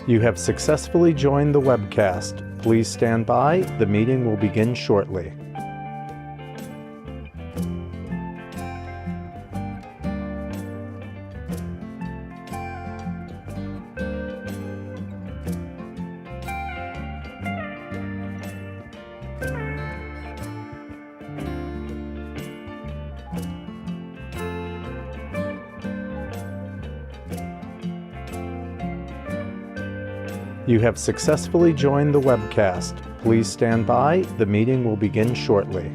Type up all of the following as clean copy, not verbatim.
You have successfully joined the webcast. Please stand by. The meeting will begin shortly. You have successfully joined the webcast. Please stand by. The meeting will begin shortly.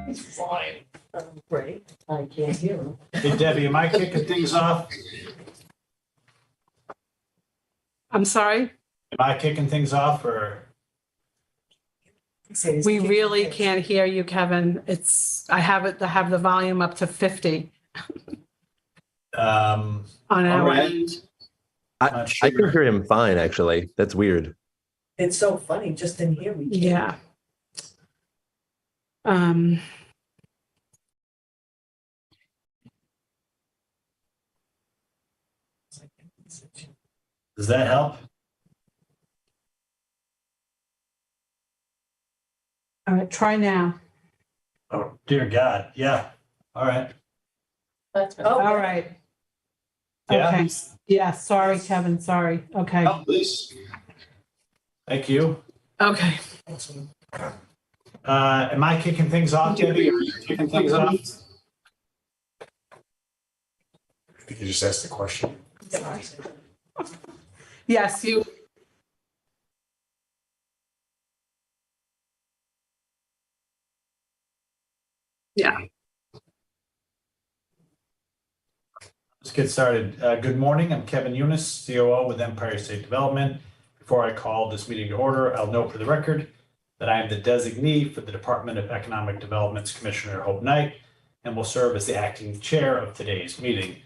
He's flying. Great. I can't hear him. Hey Debbie, am I kicking things off? I'm sorry? Am I kicking things off or? We really can't hear you, Kevin. I have the volume up to 50 on our right. end. Not sure. I can hear him fine, actually. That's weird. It's so funny, just in here we can't. Yeah. Does that help? All right, try now. Oh, dear God. Yeah. All right. That's All right. Yeah. Okay. Yeah, sorry, Kevin, sorry. Okay. Oh, please. Thank you. Okay. Am I kicking things off, Debbie? Are you kicking things off? You can just ask the question. Yes, you. Yeah. Let's get started. Good morning. I'm Kevin Eunice, COO with Empire State Development. Before I call this meeting to order, I'll note for the record that I am the designee for the Department of Economic Development's Commissioner Hope Knight and will serve as the acting chair of today's meeting.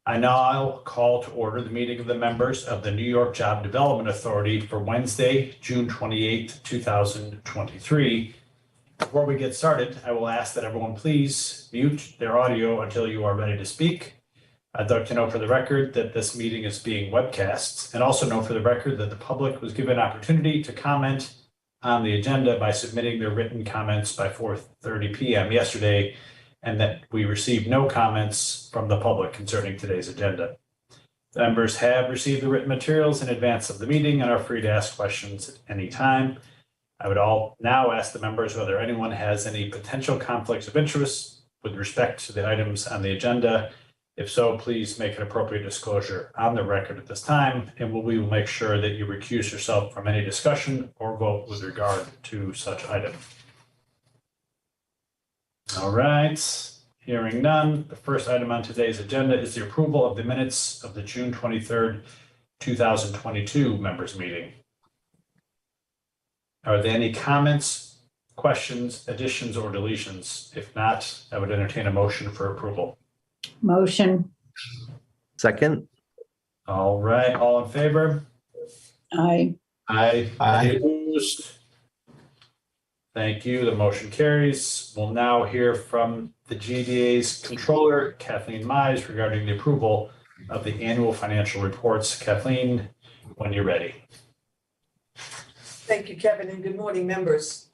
I now call to order the meeting of the members of the New York Job Development Authority for Wednesday, June 28th, 2023. Before we get started, I will ask that everyone please mute their audio until you are ready to speak. I'd like to note for the record that this meeting is being webcast, and also note for the record that the public was given an opportunity to comment on the agenda by submitting their written comments by 4:30 p.m. yesterday, and that we received no comments from the public concerning today's agenda. The members have received the written materials in advance of the meeting and are free to ask questions at any time. I would now ask the members whether anyone has any potential conflicts of interest with respect to the items on the agenda. If so, please make an appropriate disclosure on the record at this time, and we will make sure that you recuse yourself from any discussion or vote with regard to such item. All right, hearing none. The first item on today's agenda is the approval of the minutes of the June 23rd, 2022 members meeting. Are there any comments, questions, additions, or deletions? If not, I would entertain a motion for approval. Motion. Second? All right, all in favor? Aye. Aye. Any opposed? Thank you. The motion carries. We'll now hear from the JDA's controller, Kathleen Mize, regarding the approval of the annual financial reports. Kathleen, when you're ready. Thank you, Kevin, and good morning, members.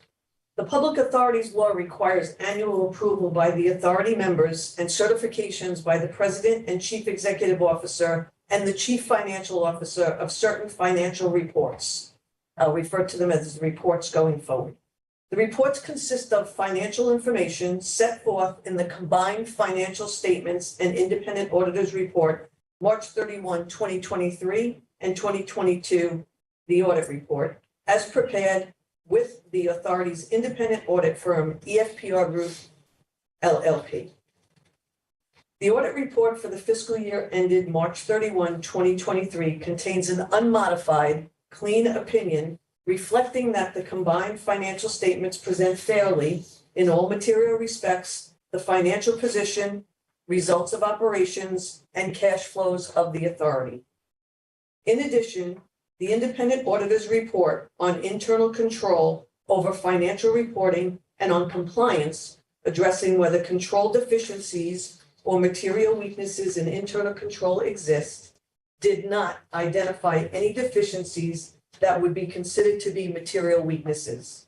The Public Authorities Law requires annual approval by the authority members and certifications by the President and Chief Executive Officer and the Chief Financial Officer of certain financial reports. I'll refer to them as reports going forward. The reports consist of financial information set forth in the combined financial statements and independent auditor's report, March 31, 2023 and 2022, the audit report, as prepared with the authority's independent audit firm, EFPR Group, LLP. The audit report for the fiscal year ended March 31, 2023 contains an unmodified, clean opinion reflecting that the combined financial statements present fairly, in all material respects, the financial position, results of operations, and cash flows of the authority. In addition, the independent auditor's report on internal control over financial reporting and on compliance, addressing whether control deficiencies or material weaknesses in internal control exist, did not identify any deficiencies that would be considered to be material weaknesses.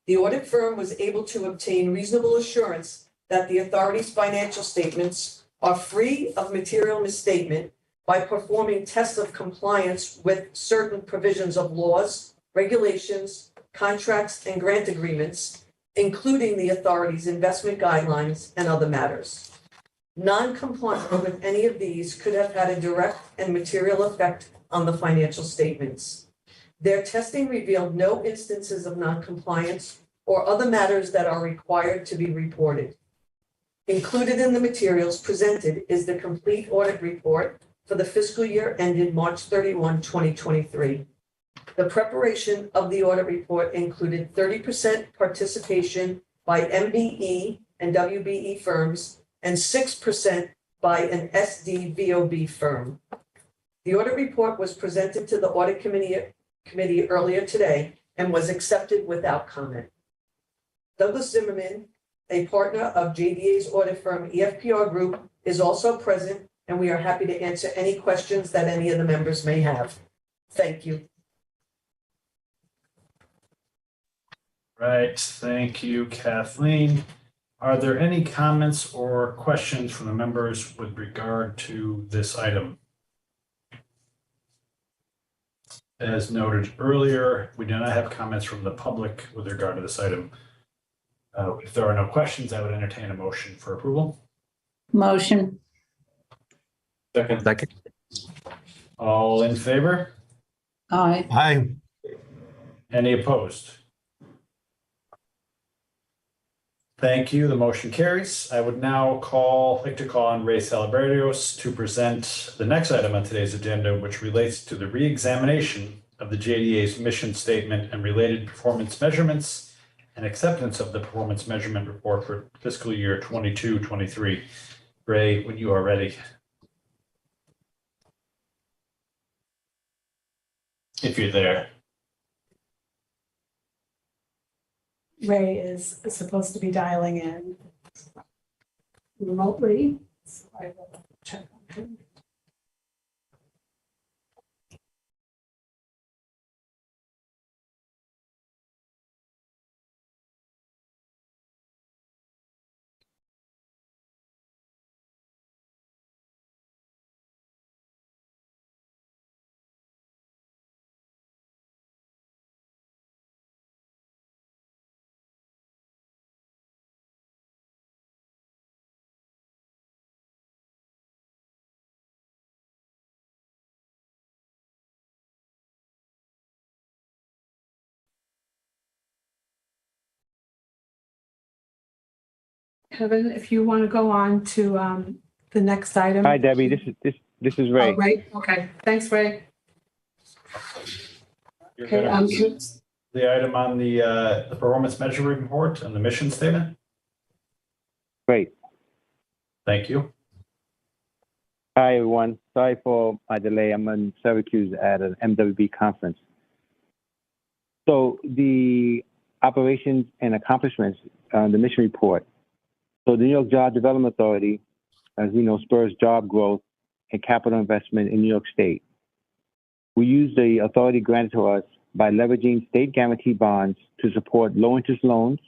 The audit firm was able to obtain reasonable assurance that the authority's financial statements are free of material misstatement by performing tests of compliance with certain provisions of laws, regulations, contracts, and grant agreements, including the authority's investment guidelines and other matters. Non-compliance with any of these could have had a direct and material effect on the financial statements. Their testing revealed no instances of non-compliance or other matters that are required to be reported. Included in the materials presented is the complete audit report for the fiscal year ended March 31, 2023. The preparation of the audit report included 30% participation by MBE and WBE firms and 6% by an SDVOB firm. The audit report was presented to the audit committee earlier today and was accepted without comment. Douglas Zimmerman, a partner of JDA's audit firm EFPR Group, is also present, and we are happy to answer any questions that any of the members may have. Thank you. Right, thank you, Kathleen. Are there any comments or questions from the members with regard to this item? As noted earlier, we do not have comments from the public with regard to this item. If there are no questions, I would entertain a motion for approval. Motion. Second. All in favor? Aye. Aye. Any opposed? Thank you. The motion carries. I would now like to call on Ray Salaberrios to present the next item on today's agenda, which relates to the re-examination of the JDA's mission statement and related performance measurements and acceptance of the performance measurement report for fiscal year 22-23. Ray, when you are ready. If you're there. Ray is supposed to be dialing in remotely. So I will check on him. Kevin, if you want to go on to the next item. Hi, Debbie. This is Ray. Oh, Ray. Okay. Thanks, Ray. You're Okay. gonna present the item on the performance measurement report and the mission statement. Great. Thank you. Hi, everyone. Sorry for my delay. I'm in Syracuse at an MWB conference. So the operations and accomplishments, the mission report. So the New York Job Development Authority, as we know, spurs job growth and capital investment in New York State. We use the authority granted to us by leveraging state guarantee bonds to support low-interest loans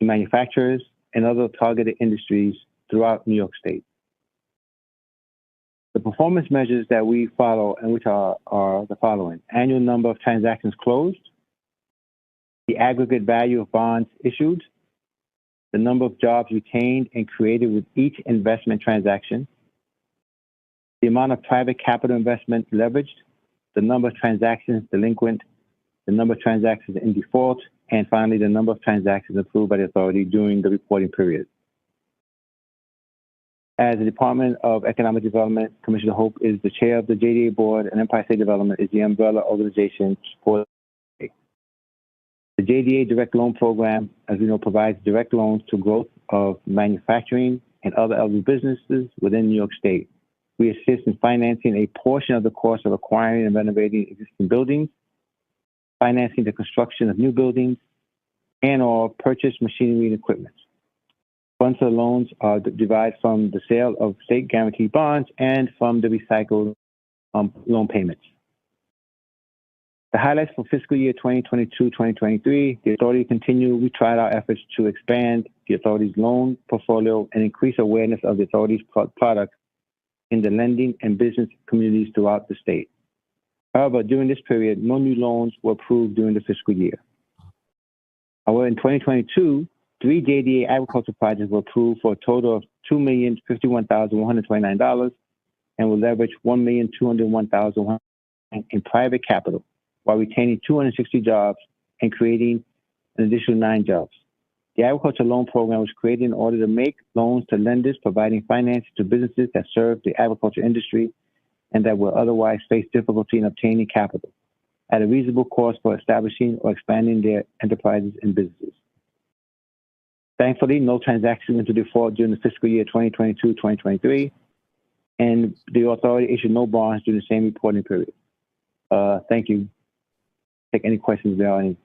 to manufacturers and other targeted industries throughout New York State. The performance measures that we follow, and which are the following: annual number of transactions closed, the aggregate value of bonds issued, the number of jobs retained and created with each investment transaction, the amount of private capital investment leveraged, the number of transactions delinquent, the number of transactions in default, and finally, the number of transactions approved by the authority during the reporting period. as the Department of Economic Development, Commissioner Hope is the chair of the JDA board, and Empire State Development is the umbrella organization for the JDA Direct Loan Program, as we know, provides direct loans to growth of manufacturing and other eligible businesses within New York State. We assist in financing a portion of the cost of acquiring and renovating existing buildings, financing the construction of new buildings, and/or purchase machinery and equipment. Funds for the loans are derived from the sale of state guaranteed bonds and from the recycled loan payments. The highlights for fiscal year 2022-2023, the authority we tried our efforts to expand the authority's loan portfolio and increase awareness of the authority's products in the lending and business communities throughout the state. However, during this period, no new loans were approved during the fiscal year. However, in 2022, 3 JDA agriculture projects were approved for a total of $2,051,129 and will leverage $1,201,100 in private capital while retaining 260 jobs and creating an additional 9 jobs. The agriculture loan program was created in order to make loans to lenders providing financing to businesses that serve the agriculture industry and that will otherwise face difficulty in obtaining capital at a reasonable cost for establishing or expanding their enterprises and businesses. Thankfully, no transactions went into default during the fiscal year 2022-2023, and the authority issued no bonds during the same reporting period. Thank you. Take any questions there are any.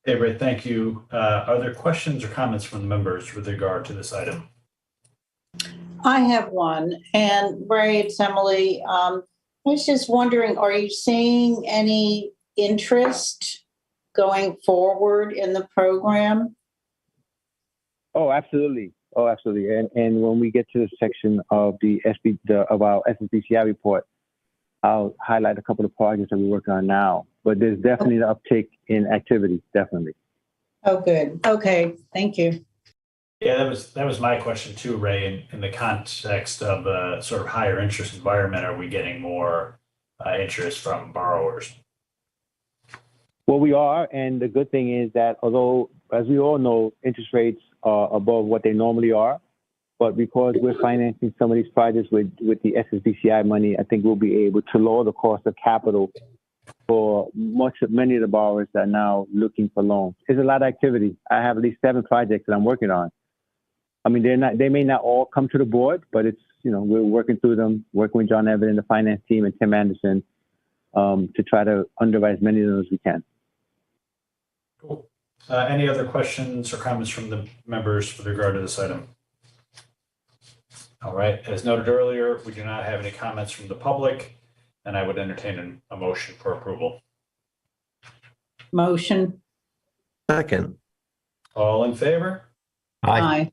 Hey, Ray, thank you. Are there questions or comments from the members with regard to this item? I have one, and Ray, it's Emily. I was just wondering, are you seeing any interest going forward in the program? Oh, absolutely. Oh, absolutely. And when we get to the section of of our SSBCI report, I'll highlight a couple of projects that we're working on now. But there's definitely an uptick in activity, definitely. Oh, good. Okay, thank you. Yeah, that was my question too, Ray. In the context of a sort of higher interest environment, are we getting more interest from borrowers? Well, we are, and the good thing is that although, as we all know, interest rates are above what they normally are, but because we're financing some of these projects with the SSBCI money, I think we'll be able to lower the cost of capital for many of the borrowers that are now looking for loans. There's a lot of activity. I have at least 7 projects that I'm working on. I mean, they may not all come to the board, but it's, we're working through them, working with John Evan and the finance team and Tim Anderson to try to underwrite as many of them as we can. Cool. Any other questions or comments from the members with regard to this item? All right. As noted earlier, we do not have any comments from the public, and I would entertain a motion for approval. Motion. Second. All in favor? Aye.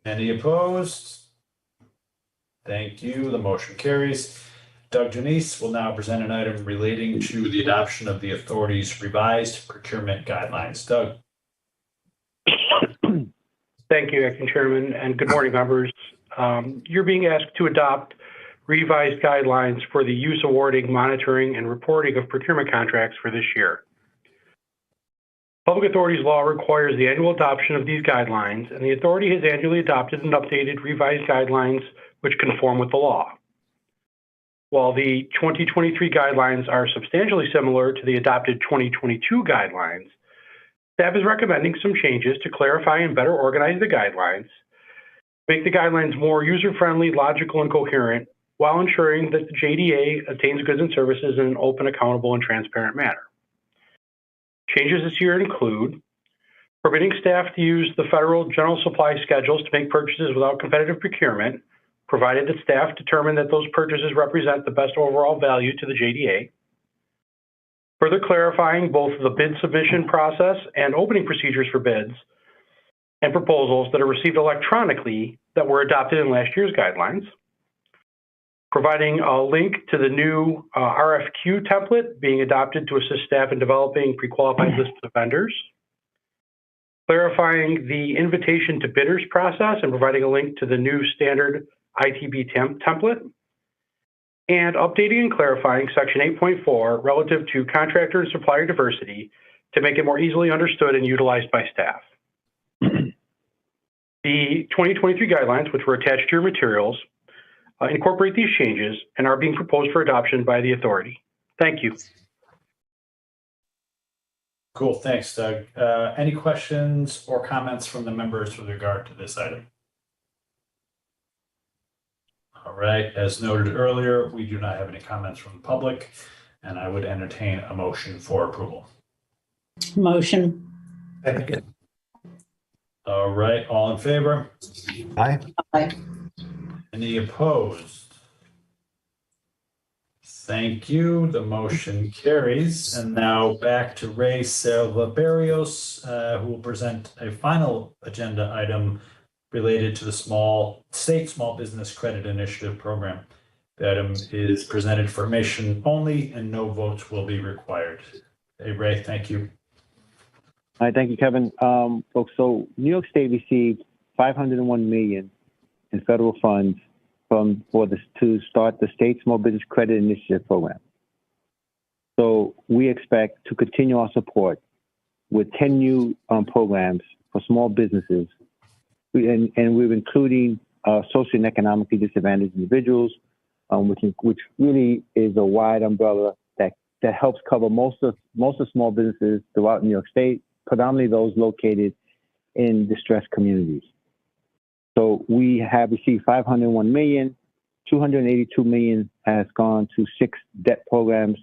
Any opposed? Thank you. The motion carries. Doug Janice will now present an item relating to the adoption of the authority's revised procurement guidelines. Doug. Thank you, Acting Chairman, and good morning, members. You're being asked to adopt revised guidelines for the use, awarding, monitoring, and reporting of procurement contracts for this year. Public Authorities Law requires the annual adoption of these guidelines, and the authority has annually adopted and updated revised guidelines which conform with the law. While the 2023 guidelines are substantially similar to the adopted 2022 guidelines, staff is recommending some changes to clarify and better organize the guidelines, make the guidelines more user-friendly, logical, and coherent, while ensuring that the JDA obtains goods and services in an open, accountable, and transparent manner. Changes this year include permitting staff to use the federal general supply schedules to make purchases without competitive procurement, provided that staff determine that those purchases represent the best overall value to the JDA. Further clarifying both the bid submission process and opening procedures for bids and proposals that are received electronically that were adopted in last year's guidelines. Providing a link to the new RFQ template being adopted to assist staff in developing pre-qualified lists of vendors. Clarifying the invitation to bidders process and providing a link to the new standard ITB template. And updating and clarifying Section 8.4 relative to contractor and supplier diversity to make it more easily understood and utilized by staff. The 2023 guidelines, which were attached to your materials, incorporate these changes and are being proposed for adoption by the authority. Thank you. Cool, thanks, Doug. Any questions or comments from the members with regard to this item? All right, as noted earlier, we do not have any comments from the public, and I would entertain a motion for approval. Motion. Second. All right, all in favor? Aye. Aye. Any opposed? Thank you. The motion carries. And now back to Ray Salvaberios, who will present a final agenda item related to the State Small Business Credit Initiative Program. The item is presented for information only and no votes will be required. Hey, Ray, thank you. All right, thank you, Kevin. Folks, so New York State received $501 million in federal funds to start the State Small Business Credit Initiative Program. So we expect to continue our support with 10 new programs for small businesses, and we're including social and economically disadvantaged individuals, which really is a wide umbrella that helps cover most of small businesses throughout New York State, predominantly those located in distressed communities. So we have received $501 million, $282 million has gone to 6 debt programs,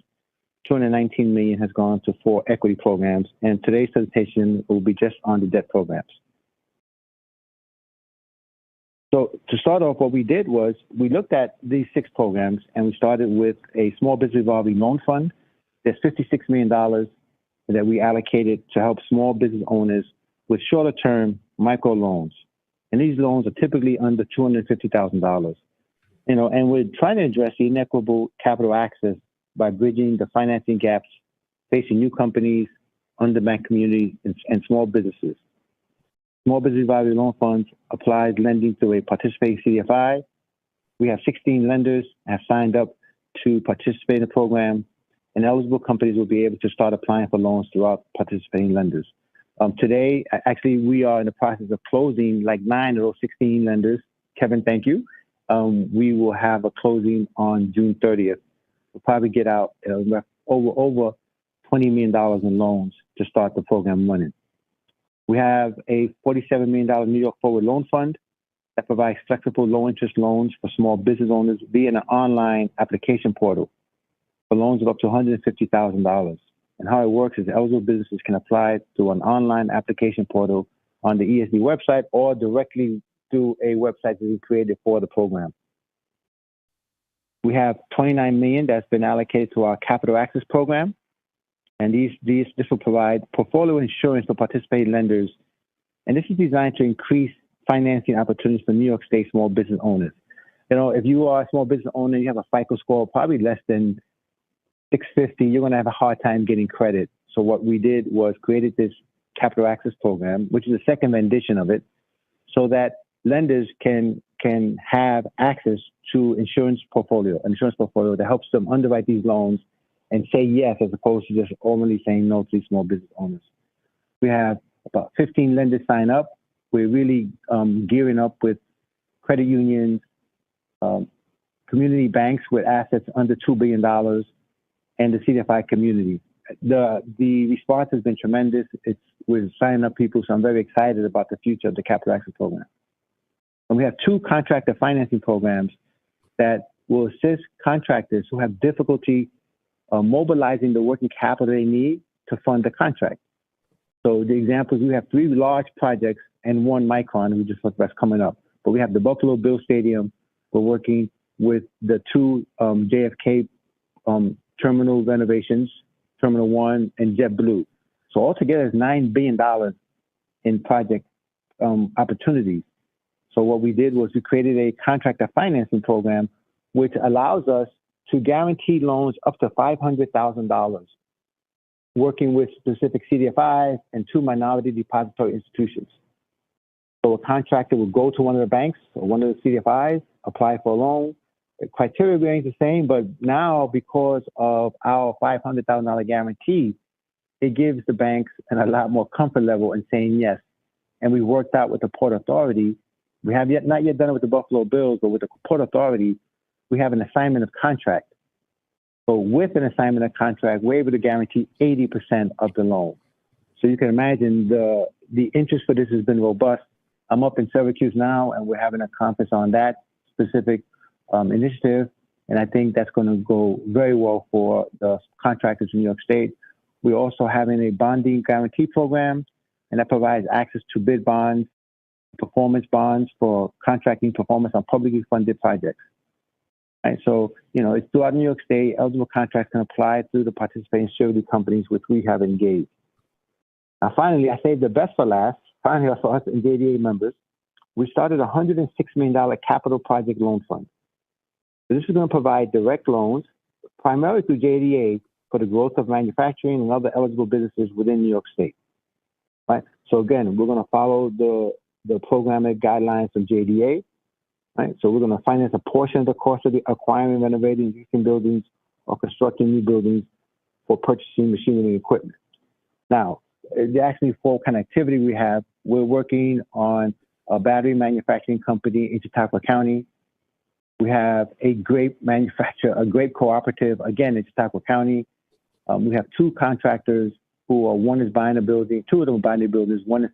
$219 million has gone to 4 equity programs, and today's presentation will be just on the debt programs. So to start off, what we did was we looked at these 6 programs and we started with a small business revolving loan fund. There's $56 million that we allocated to help small business owners with shorter term micro loans. And these loans are typically under $250,000. And we're trying to address the inequitable capital access by bridging the financing gaps facing new companies, underbanked communities, and small businesses. Small Business Revolving Loan Funds applies lending through a participating CDFI. We have 16 lenders have signed up to participate in the program, and eligible companies will be able to start applying for loans throughout participating lenders. Today, actually, we are in the process of closing like 9 of those 16 lenders. Kevin, thank you. We will have a closing on June 30th. We'll probably get out over $20 million in loans to start the program running. We have a $47 million New York Forward Loan Fund that provides flexible low-interest loans for small business owners via an online application portal for loans of up to $150,000. And how it works is eligible businesses can apply through an online application portal on the ESD website or directly through a website that we created for the program. We have $29 million that's been allocated to our Capital Access Program. And this will provide portfolio insurance for participating lenders. And this is designed to increase financing opportunities for New York State small business owners. If you are a small business owner, you have a FICO score probably less than 650, you're going to have a hard time getting credit. So what we did was created this Capital Access Program, which is the second rendition of it, so that lenders can have access to an insurance portfolio that helps them underwrite these loans and say yes, as opposed to just only saying no to these small business owners. We have about 15 lenders sign up. We're really gearing up with credit unions, community banks with assets under $2 billion, and the CDFI community. The response has been tremendous. We're signing up people, so I'm very excited about the future of the Capital Access Program. And we have 2 contractor financing programs that will assist contractors who have difficulty mobilizing the working capital they need to fund the contract. So the examples, we have 3 large projects and 1 micron, we just looked that's coming up. But we have the Buffalo Bills Stadium. We're working with the 2 JFK terminal renovations, Terminal 1 and JetBlue. So altogether, it's $9 billion in project opportunities. So what we did was we created a contractor financing program, which allows us to guarantee loans up to $500,000, working with specific CDFIs and 2 minority depository institutions. So a contractor will go to one of the banks or one of the CDFIs, apply for a loan. The criteria remains the same, but now because of our $500,000 guarantee, it gives the banks a lot more comfort level in saying yes. and we worked out with the Port Authority. We have not yet done it with the Buffalo Bills, but with the Port Authority, we have an assignment of contract. So with an assignment of contract, we're able to guarantee 80% of the loan. So you can imagine the interest for this has been robust. I'm up in Syracuse now, and we're having a conference on that specific initiative. And I think that's going to go very well for the contractors in New York State. We're also having a bonding guarantee program, and that provides access to bid bonds, performance bonds for contracting performance on publicly funded projects. Right, so, it's throughout New York State. Eligible contracts can apply through the participating surety companies, which we have engaged. Now, finally, I saved the best for last. Finally, for us and JDA members, we started a $106 million capital project loan fund. So this is going to provide direct loans, primarily through JDA, for the growth of manufacturing and other eligible businesses within New York State. Right. So again, we're going to follow the programmatic guidelines of JDA. Right. So we're going to finance a portion of the cost of the acquiring, renovating existing buildings or constructing new buildings for purchasing machinery and equipment. Now, the actually full connectivity we have, we're working on a battery manufacturing company in Chautauqua County. We have a grape manufacturer, a grape cooperative, again, in Chautauqua County. We have two contractors who are, one is buying a building, two of them are buying the buildings, one in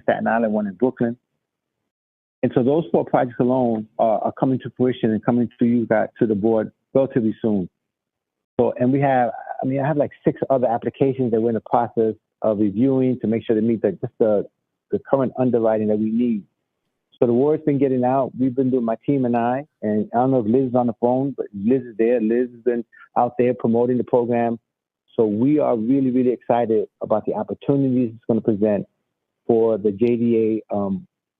Staten Island, one in Brooklyn. And so those 4 projects alone are coming to fruition and coming to you guys, to the board relatively soon. So, and we have, I have like 6 other applications that we're in the process of reviewing to make sure they meet the current underwriting that we need. So the word's been getting out. We've been doing, my team and I don't know if Liz is on the phone, but Liz is there. Liz has been out there promoting the program. So we are really, really excited about the opportunities it's going to present for the JDA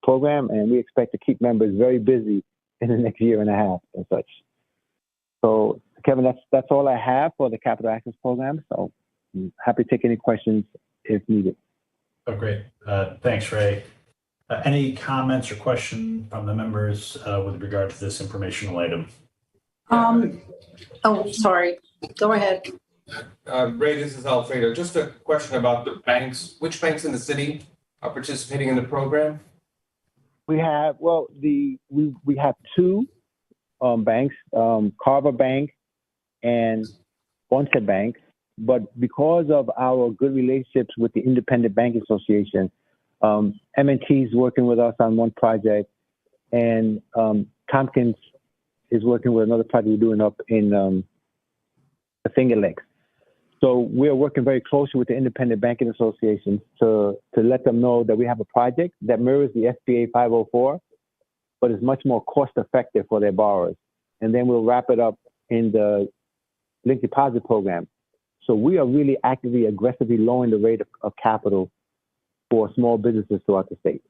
program, and we expect to keep members very busy in the next year and a half and such. So, Kevin, that's all I have for the Capital Access Program. So I'm happy to take any questions if needed. Oh, great. Thanks, Ray. Any comments or questions from the members with regard to this informational item? Sorry. Go ahead. Ray, this is Alfredo. Just a question about the banks. Which banks in the city are participating in the program? We have, we have 2 banks, Carver Bank and Onset Bank. But because of our good relationships with the Independent Bank Association, M&T is working with us on one project, and Tompkins is working with another project we're doing up in the Finger Lakes. So we're working very closely with the Independent Banking Association to let them know that we have a project that mirrors the SBA 504, but is much more cost effective for their borrowers. And then we'll wrap it up in the link deposit program. So we are really actively, aggressively lowering the rate of capital for small businesses throughout the state.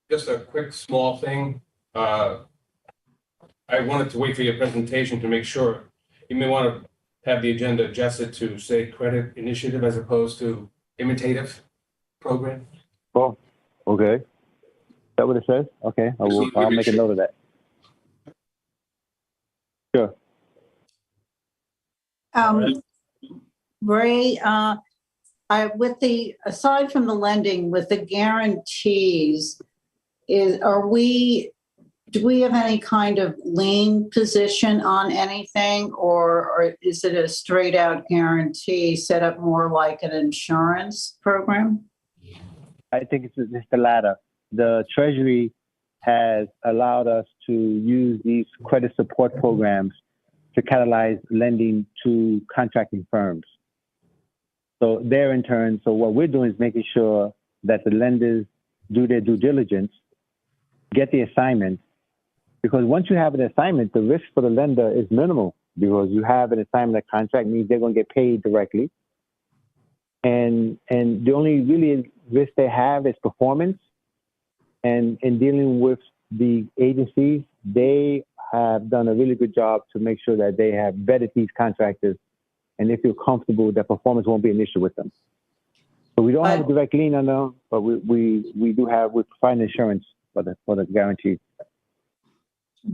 Just a quick small thing. I wanted to wait for your presentation to make sure. You may want to have the agenda adjusted to say credit initiative as opposed to imitative program. Oh, okay. Is that what it says? Okay, I'll make a note of that. Sure. Ray, aside from the lending, with the guarantees, do we have any kind of lien position on anything, or is it a straight out guarantee set up more like an insurance program? I think it's the latter. The Treasury has allowed us to use these credit support programs to catalyze lending to contracting firms. So they're in turn, so what we're doing is making sure that the lenders do their due diligence, get the assignment, because once you have an assignment, the risk for the lender is minimal because you have an assignment. That contract means they're going to get paid directly. And the only really risk they have is performance. And in dealing with the agencies, they have done a really good job to make sure that they have vetted these contractors and they feel comfortable that performance won't be an issue with them. So we don't have a direct lien on them, but we provide insurance for the guarantee.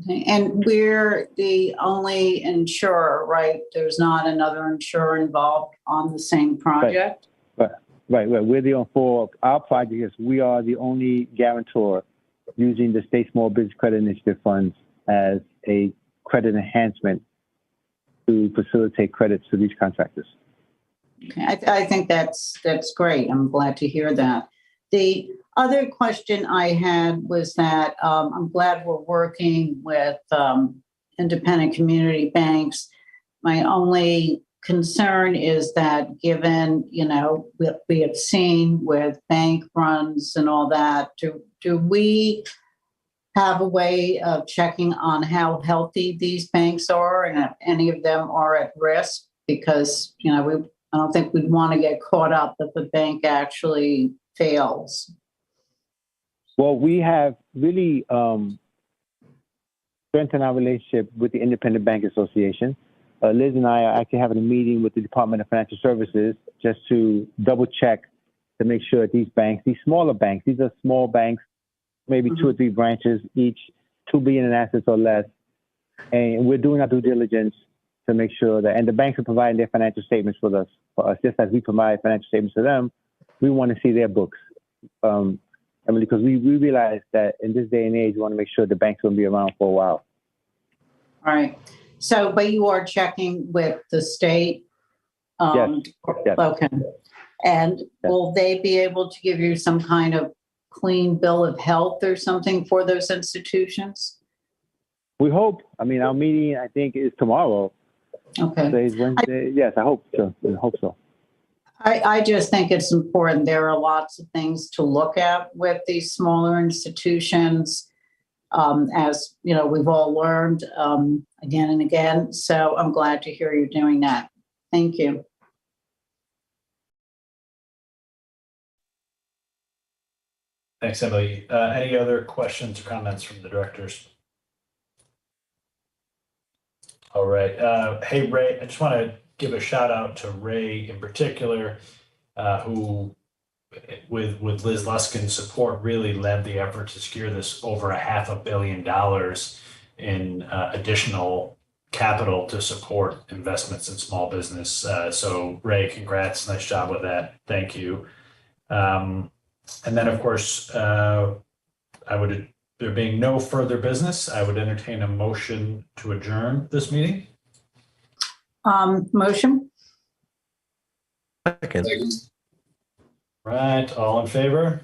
Okay. And we're the only insurer, right? There's not another insurer involved on the same project? Right. We're the for our project. We are the only guarantor using the state small business credit initiative funds as a credit enhancement to facilitate credits to these contractors. Okay, I think that's great. I'm glad to hear that. The other question I had was that I'm glad we're working with independent community banks. My only concern is that given, what we have seen with bank runs and all that, do we have a way of checking on how healthy these banks are and if any of them are at risk? Because, I don't think we'd want to get caught up if the bank actually fails. Well, we have really strengthened our relationship with the Independent Bank Association. Liz and I are actually having a meeting with the Department of Financial Services just to double check to make sure that these banks, these smaller banks, these are small banks, maybe 2 or 3 branches, each $2 billion in assets or less. And we're doing our due diligence to make sure that, and the banks are providing their financial statements for us, just as we provide financial statements to them. We want to see their books. Because we realize that in this day and age, we want to make sure the banks will be around for a while. All right. So, but you are checking with the state? Yes. Okay. And will they be able to give you some kind of clean bill of health or something for those institutions? We hope. Our meeting, I think, is tomorrow. Okay. Today's Wednesday. Yes, I hope so. I just think it's important. There are lots of things to look at with these smaller institutions, as we've all learned again and again. So I'm glad to hear you're doing that. Thank you. Thanks, Emily. Any other questions or comments from the directors? All right. Hey, Ray, I just want to give a shout out to Ray in particular, who, with Liz Luskin's support, really led the effort to secure this over $500 million in additional capital to support investments in small business. So Ray, congrats. Nice job with that. Thank you. And then, of course, there being no further business, I would entertain a motion to adjourn this meeting. Motion? Second. Right, all in favor?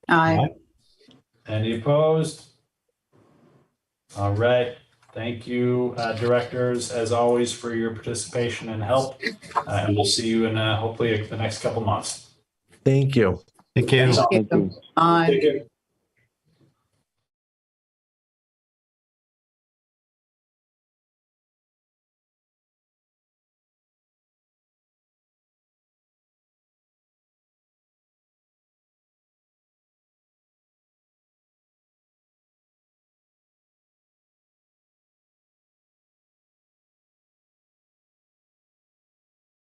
Aye. Any opposed? All right, thank you, directors, as always, for your participation and help. And we'll see you in hopefully the next couple months. Thank you. Thank you. Thank you. Aye. Take care.